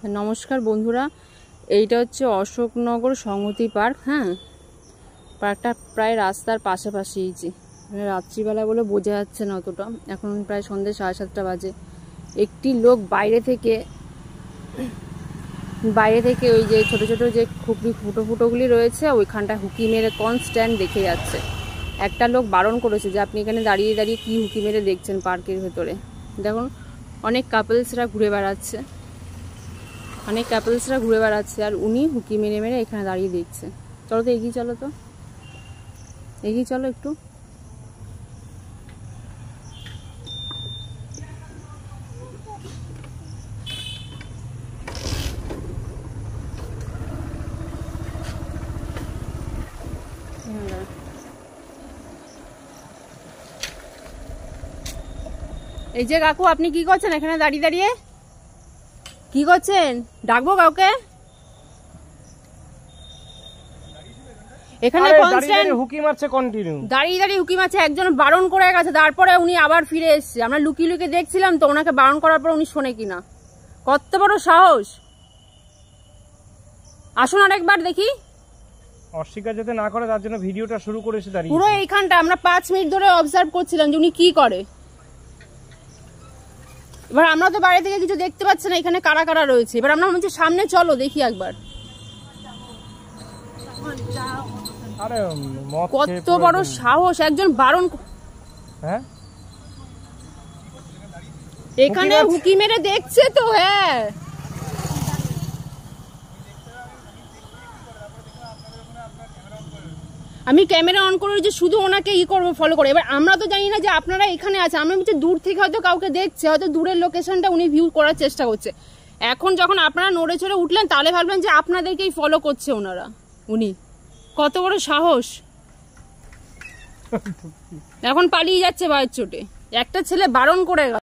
নমস্কার বন্ধুরা, এইটা হচ্ছে অশোকনগর সংহতি পার্ক। হ্যাঁ, পার্কটা প্রায় রাস্তার পাশাপাশিই। যে রাত্রিবেলা বলে বোঝা যাচ্ছে না অতটা, এখন প্রায় সন্ধ্যে 7:30 বাজে। একটি লোক বাইরে থেকে ওই যে ছোট ছোট যে ফুটোগুলি রয়েছে ওইখানটায় হুকি মেরে কনস্ট্যান্ট দেখে যাচ্ছে। একটা লোক বারণ করেছে যে আপনি এখানে দাঁড়িয়ে দাঁড়িয়ে কি হুকি মেরে দেখছেন পার্কের ভেতরে। দেখুন অনেক কাপলসরা ঘুরে বেড়াচ্ছে, আর উনি হুকি মেরে মেরে এখানে দাঁড়িয়ে দেখছে। চলো তো এগিয়ে চলো একটু। এই যে কাকু, আপনি কি করছেন এখানে দাঁড়িয়ে দাঁড়িয়ে? কি করছেন? ডাকবো কাউকে? এখানে কনস্ট্যান্ট হুকি মারছে, কন্টিনিউ দাঁড়িয়ে দাঁড়িয়ে হুকি মারছে। একজন বারণ করে গেছে, তারপরে উনি আবার ফিরে এসেছে। আমরা লুকিয়ে লুকিয়ে দেখছিলাম তো, ওনাকে বারণ করার পর উনি শোনে কিনা। কত বড় সাহস! আসুন আরেকবার দেখি। অস্বীকার যাতে না করে তার জন্য ভিডিওটা শুরু করেছে দাঁড়িয়ে। পুরো এইখানটা আমরা 5 মিনিট ধরে অবজার্ভ করছিলাম যে উনি কি করে। এবার আমরা তো বাইরে থেকে কিছু দেখতে পাচ্ছি না এখানে কারা কারা রয়েছে। এবার আমরা বলছি সামনে চলো দেখি একবার। আরে কত বড় সাহস! একজন বারণ, হ্যাঁ এখানে হুকি মেরে দেখছে তো। হ্যাঁ, আমি ক্যামেরা অন করে যে শুধু ওনাকে করবো, ফলো করে। এবার আমরা তো জানি না যে আপনারা এখানে আছে। আমরা বলছি দূর থেকে হয়তো কাউকে দেখছে, হয়তো দূরের লোকেশনটা উনি ভিউ করার চেষ্টা করছে। এখন যখন আপনারা নড়ে চড়ে উঠলেন তাহলে ভাবলেন যে আপনাদেরকেই ফলো করছে ওনারা। উনি কত বড় সাহস! এখন পালিয়ে যাচ্ছে বায়ের চোটে। একটা ছেলে বারণ করে গেল।